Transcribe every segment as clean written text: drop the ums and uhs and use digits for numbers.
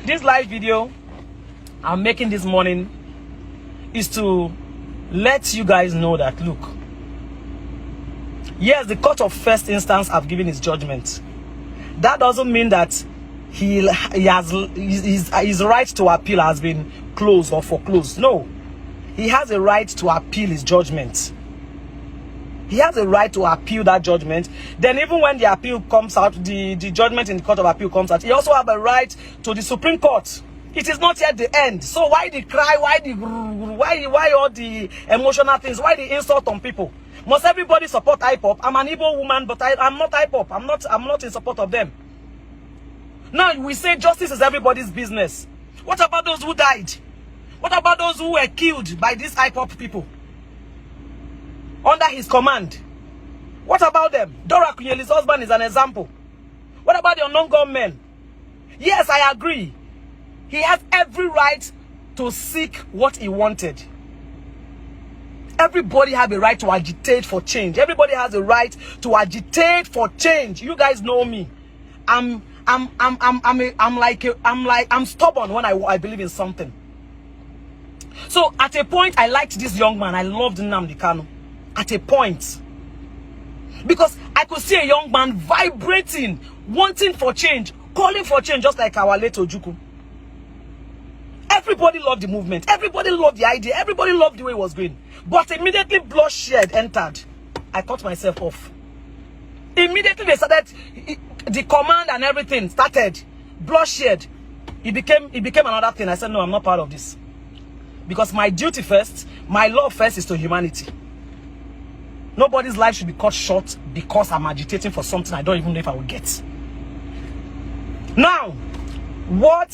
This live video I'm making this morning is to let you guys know that, look, yes, the court of first instance have given his judgment. That doesn't mean that his right to appeal has been closed or foreclosed. No, he has a right to appeal his judgment. He has a right to appeal that judgment. Then even when the appeal comes out, the judgment in the court of appeal comes out, he also has a right to the Supreme Court. It is not yet the end. So why the cry? Why all the emotional things? Why the insult on people? Must everybody support IPOP? I'm an Igbo woman, but I'm not IPOP. I'm not in support of them. Now we say justice is everybody's business. What about those who died? What about those who were killed by these IPOP people under his command? What about them? Dora Kunyeli's husband is an example. What about the unknown gunmen? Yes, I agree. He has every right to seek what he wanted. Everybody has a right to agitate for change. Everybody has a right to agitate for change. You guys know me. I'm stubborn when I believe in something. So at a point, I liked this young man. I loved Nnamdi Kanu. At a point, because I could see a young man vibrating, wanting for change, calling for change, just like our late Ojukwu. Everybody loved the movement. Everybody loved the idea. Everybody loved the way it was going. But immediately bloodshed entered. I cut myself off. Immediately they started, the command and everything started. Bloodshed. It became another thing. I said, no, I'm not part of this. Because my duty first, my love first is to humanity. Nobody's life should be cut short because I'm agitating for something I don't even know if I will get. Now, what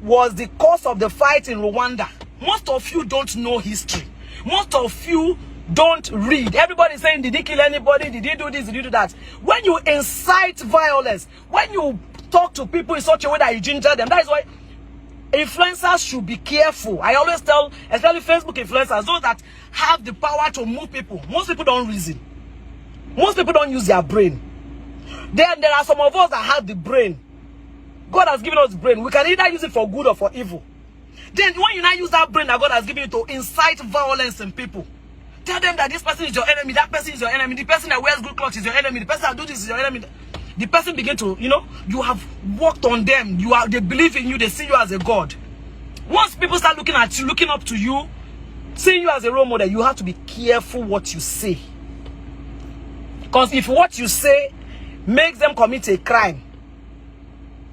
was the cause of the fight in Rwanda? Most of you don't know history. Most of you don't read. Everybody's saying, did he kill anybody? Did he do this? Did he do that? When you incite violence, when you talk to people in such a way that you ginger them, that is why influencers should be careful. I always tell, especially Facebook influencers, those that have the power to move people. Most people don't reason. Most people don't use their brain. Then there are some of us that have the brain. God has given us brain. We can either use it for good or for evil. Then when you now use that brain that God has given you to incite violence in people, tell them that this person is your enemy, that person is your enemy, the person that wears good clothes is your enemy, the person that do this is your enemy. The person begin to, you have worked on them. They believe in you. They see you as a God. Once people start looking at you, looking up to you, seeing you as a role model, you have to be careful what you say. Because if what you say makes them commit a crime,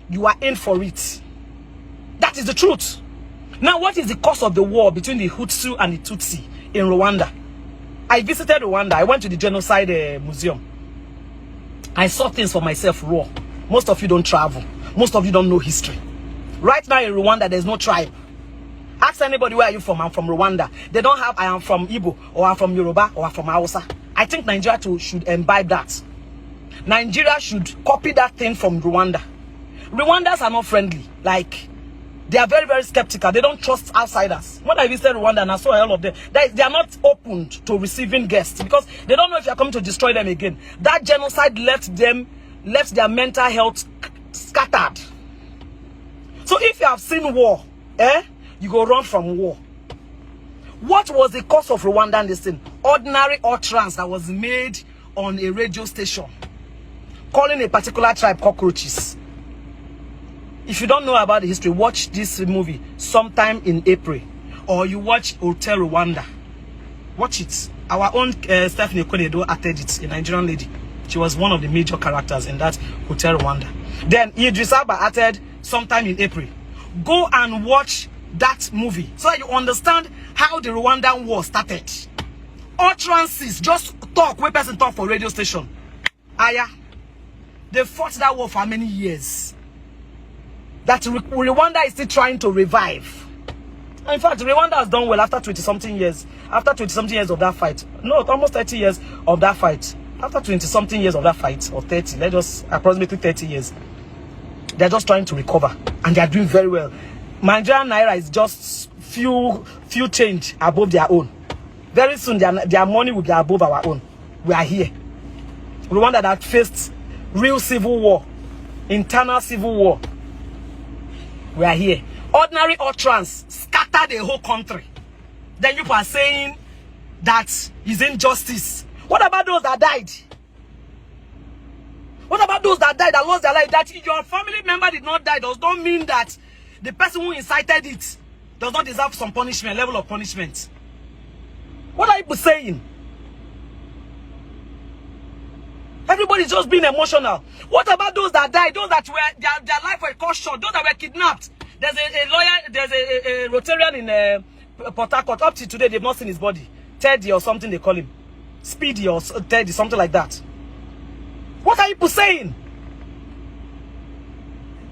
you are in for it. That is the truth. Now, what is the cause of the war between the Hutu and the Tutsi in Rwanda? I visited Rwanda. I went to the genocide museum. I saw things for myself raw. Most of you don't travel. Most of you don't know history. Right now in Rwanda, there's no tribe. Ask anybody, where are you from? I'm from Rwanda. They don't have, I am from Igbo, or I'm from Yoruba, or I'm from Hausa. I think Nigeria too should imbibe that. Nigeria should copy that thing from Rwanda. Rwandans are not friendly. Like, they are very, very skeptical. They don't trust outsiders. When I visited Rwanda and I saw all of them, they are not open to receiving guests because they don't know if you are coming to destroy them again. That genocide left their mental health scattered. So if you have seen war, you go run from war. What was the cause of Rwandan this thing? Ordinary utterance that was made on a radio station, calling a particular tribe cockroaches. If you don't know about the history, watch this movie sometime in April. Or you watch Hotel Rwanda. Watch it. Our own Stephanie Konedo acted it, a Nigerian lady. She was one of the major characters in that Hotel Rwanda. Then Idris Elba acted sometime in April. Go and watch that movie so that you understand how the Rwandan war started. Utterances, just talk, where person talk for radio station. Aya. They fought that war for how many years? That Rwanda is still trying to revive. In fact, Rwanda has done well after 20-something years. After 20-something years of that fight. No, almost 30 years of that fight. After 20-something years of that fight, or 30, let's just approximately 30 years. They're just trying to recover. And they're doing very well. Nigerian Naira is just few change above their own. Very soon, their money will be above our own. We are here. Rwanda that faced real civil war. Internal civil war. We are here. Ordinary utterance scattered the whole country. Then you are saying that is injustice. What about those that died? What about those that died, that lost their life? That your family member did not die does not mean that the person who incited it does not deserve some punishment, level of punishment. What are you saying? Everybody's just being emotional. What about those that died? Those that were their life were cut short. Those that were kidnapped. There's a lawyer. There's a Rotarian in Port Harcourt. Up to today, they've not seen his body. Teddy or something they call him. Speedy or Teddy, something like that. What are you saying?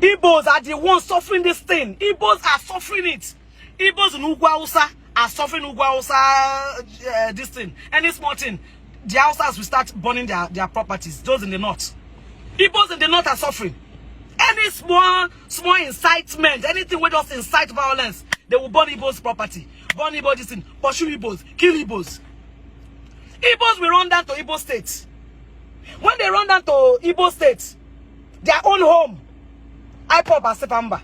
Igbos are the ones suffering this thing. Igbos are suffering it. Igbos in Ugwa are suffering Ugwa this thing. Any small thing, the Hausas will start burning their properties. Those in the north. Igbos in the north are suffering. Any small incitement, anything will just incite violence, they will burn Igbos' property. Burn Igbos this thing, pursue Igbos, kill Igbos. Igbos will run down to Igbo State. When they run down to Igbo State, their own home, IPOB and Sepamba.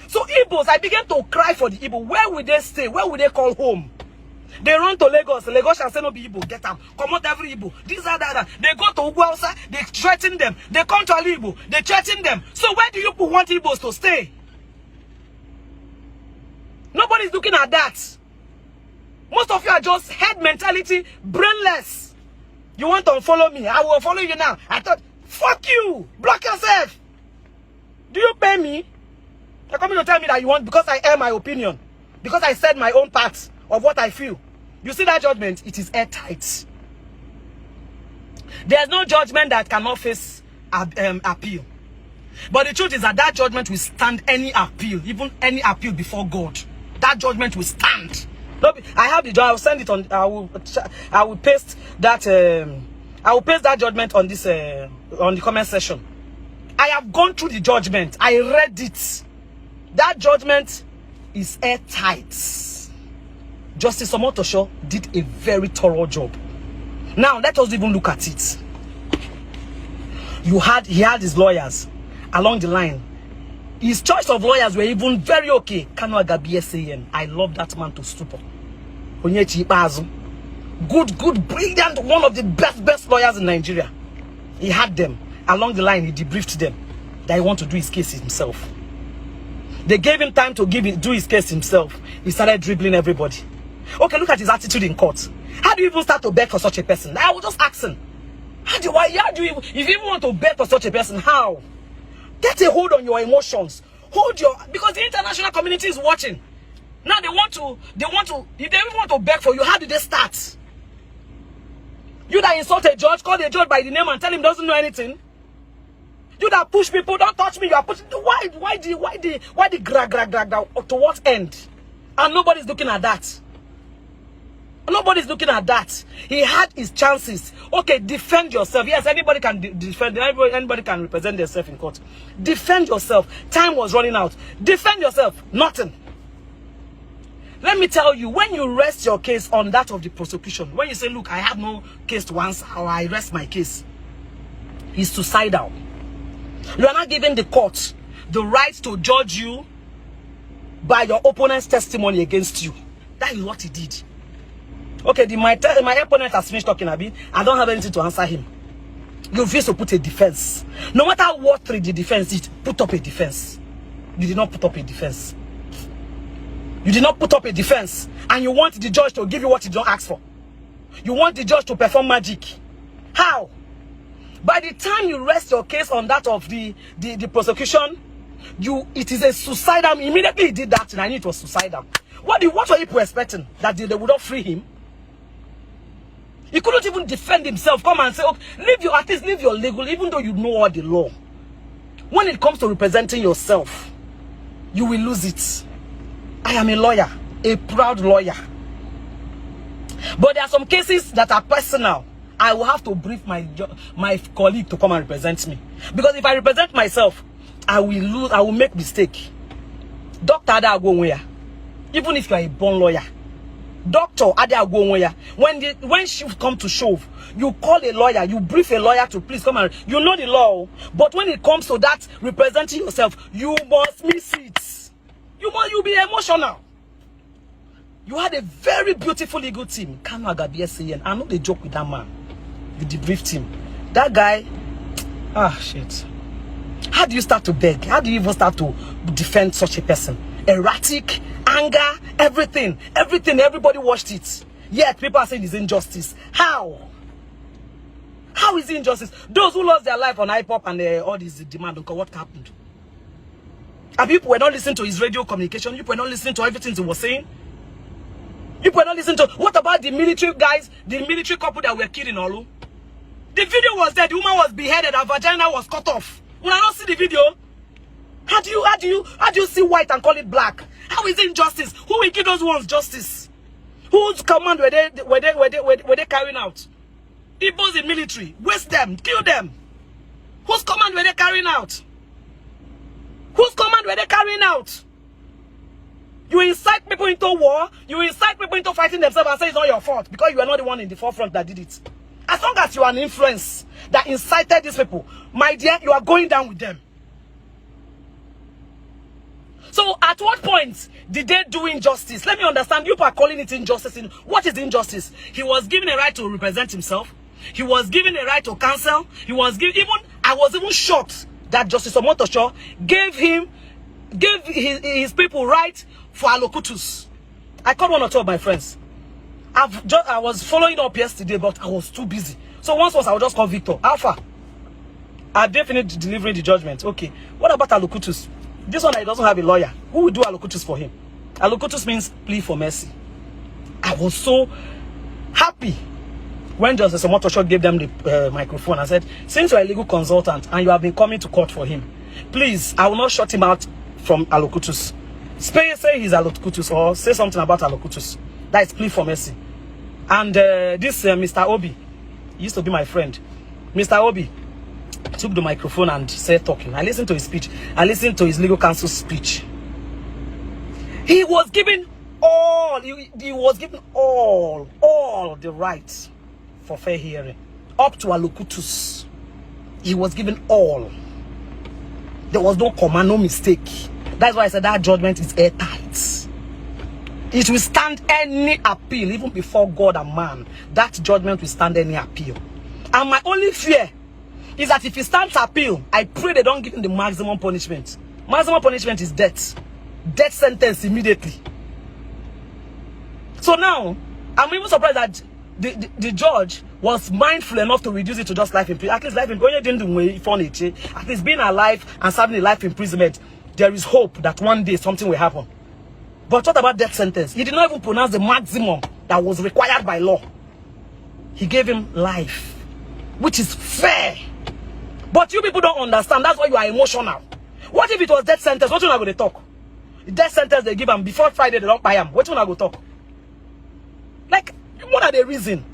So Igbos, I began to cry for the Igbo. Where will they stay? Where will they call home? They run to Lagos. Lagos shall say no be Igbo. Get out. Come out every Igbo. These are that. They go to Ugwausa. They threaten them. They come to Ali Igbo. They threaten them. So where do you want Igbos to stay? Nobody's looking at that. Most of you are just head mentality, brainless. You want to unfollow me? I will follow you now. I thought, fuck you. Block yourself. Do you pay me? You're coming to tell me that you want, because I air my opinion. Because I said my own part of what I feel. You see that judgment? It is airtight. There's no judgment that cannot face appeal. But the truth is that that judgment will stand any appeal, even any appeal before God. That judgment will stand. I have the job. I will send it on. I will paste that. I will paste that judgment on this on the comment section. I have gone through the judgment. I read it. That judgment is airtight. Justice Omotosho did a very thorough job. Now let us even look at it. He had his lawyers along the line. His choice of lawyers were even very okay. Kanu Agabi SAN. I love that man to stupor. Good, brilliant, one of the best lawyers in Nigeria. He had them along the line. He debriefed them that he want to do his case himself. They gave him time to do his case himself. He started dribbling everybody. Okay, look at his attitude in court. How do you even start to beg for such a person? I was just asking. How do you if you even want to beg for such a person, how? Get a hold on your emotions. Because the international community is watching. Now they want to, if they even want to beg for you, how did they start? You that insult a judge, call the judge by the name and tell him doesn't know anything. You that push people, don't touch me, you are pushing. Why the drag, to what end? And nobody's looking at that. Nobody's looking at that. He had his chances. Okay, defend yourself. Yes, anybody can defend. Anybody can represent themselves in court. Defend yourself. Time was running out. Defend yourself. Nothing. Let me tell you, when you rest your case on that of the prosecution, when you say, look, I have no case to answer, or I rest my case, it's suicidal. You are not giving the court the right to judge you by your opponent's testimony against you. That is what he did. Okay, my opponent has finished talking a bit. I don't have anything to answer him. You refuse to put a defense. No matter what the defense did, put up a defense. You did not put up a defense. You did not put up a defense. And you want the judge to give you what you don't ask for. You want the judge to perform magic. How? By the time you rest your case on that of the prosecution, it is a suicidal. Immediately he did that, and I knew it was suicidal. What were people expecting? That they would not free him? He couldn't even defend himself. Come and say, okay, at least leave your legal, even though you know all the law. When it comes to representing yourself, you will lose it. I am a lawyer, a proud lawyer. But there are some cases that are personal. I will have to brief my colleague to come and represent me. Because if I represent myself, I will lose, I will make mistake. Dr. Adagwonwea, even if you are a born lawyer, Doctor, when she come to shove, you call a lawyer, you brief a lawyer to please come and you know the law. But when it comes to that representing yourself, you must miss it. You be emotional. You had a very beautiful legal team. Kanu Agabi, I know they joke with that man. You debriefed him. That guy, shit. How do you start to beg? How do you even start to defend such a person? Erratic, anger, everything, everybody watched it. Yet people are saying it's injustice. How? How is it injustice? Those who lost their life on hip-hop and all this demand, what happened? And people were not listening to his radio communication. You were not listening to everything he was saying. You were not listening to, what about the military guys, the military couple that were killed in Olu? The video was there, the woman was beheaded, her vagina was cut off. When I don't see the video, how do you see white and call it black? How is it injustice? Who will give those ones justice? Whose command were they carrying out? Igbos in military, waste them, kill them. Whose command were they carrying out? Whose command were they carrying out? You incite people into war, you incite people into fighting themselves and say it's not your fault because you are not the one in the forefront that did it. As long as you are an influence that incited these people, my dear, you are going down with them. So at what point did they do injustice? Let me understand. You are calling it injustice. What is injustice? He was given a right to represent himself. He was given a right to counsel. He was given I was even shocked that Justice Omotosho gave his people right for allocutus. I called one or two of my friends. I was following up yesterday, but I was too busy. So once I would just call Victor. Alpha, I've definitely delivering the judgment. Okay. What about allocutus? This one, he doesn't have a lawyer. Who will do allocutus for him? Allocutus means plea for mercy. I was so happy when Justice Omotosho gave them the microphone. I said, since you're a legal consultant and you have been coming to court for him, please, I will not shut him out from allocutus. Say he's allocutus or say something about allocutus. That is plea for mercy. And this Mr. Obi, he used to be my friend. Mr. Obi took the microphone and said talking. I listened to his speech. I listened to his legal counsel's speech. He was given all, he was given all the rights for fair hearing. Up to allocutus. He was given all. There was no comma, no mistake. That's why I said that judgment is airtight. It will stand any appeal, even before God and man. That judgment will stand any appeal. And my only fear is that if he stands appeal, I pray they don't give him the maximum punishment. Maximum punishment is death. Death sentence immediately. So now, I'm even surprised that the judge was mindful enough to reduce it to just life imprisonment. At least life imprisonment. At least being alive and serving a life imprisonment, there is hope that one day something will happen. But what about death sentence? He did not even pronounce the maximum that was required by law. He gave him life, which is fair. But you people don't understand. That's why you are emotional. What if it was death sentence? What you not going to talk? The death sentence they give him before Friday, they don't buy him. What you not going to talk? Like, what are the reason?